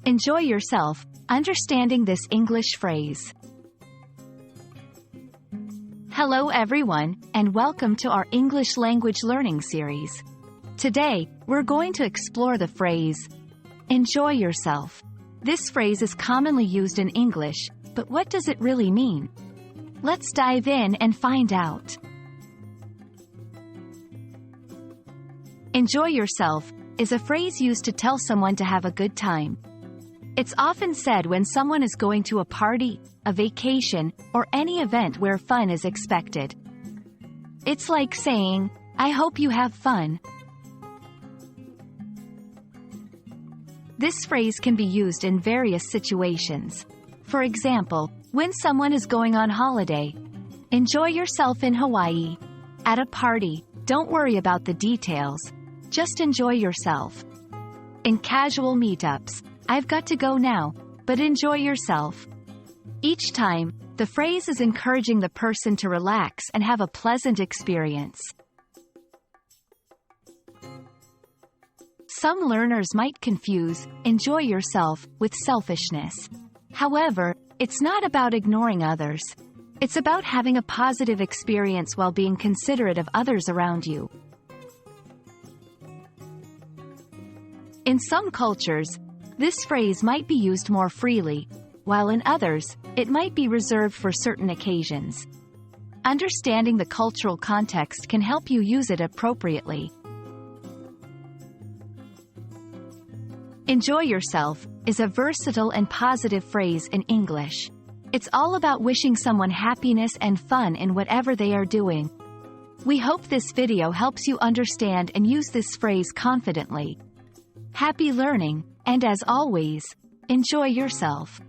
Enjoy yourself, understanding this English phrase. Hello everyone, and welcome to our English language learning series. Today, we're going to explore the phrase, enjoy yourself. This phrase is commonly used in English, but what does it really mean? Let's dive in and find out. Enjoy yourself is a phrase used to tell someone to have a good time. It's often said when someone is going to a party, a vacation, or any event where fun is expected. It's like saying, I hope you have fun. This phrase can be used in various situations. For example, when someone is going on holiday, enjoy yourself in Hawaii. At a party, don't worry about the details. Just enjoy yourself. In casual meetups, I've got to go now, but enjoy yourself. Each time, the phrase is encouraging the person to relax and have a pleasant experience. Some learners might confuse enjoy yourself with selfishness. However, it's not about ignoring others. It's about having a positive experience while being considerate of others around you. In some cultures, this phrase might be used more freely, while in others, it might be reserved for certain occasions. Understanding the cultural context can help you use it appropriately. Enjoy yourself is a versatile and positive phrase in English. It's all about wishing someone happiness and fun in whatever they are doing. We hope this video helps you understand and use this phrase confidently. Happy learning, and as always, enjoy yourself.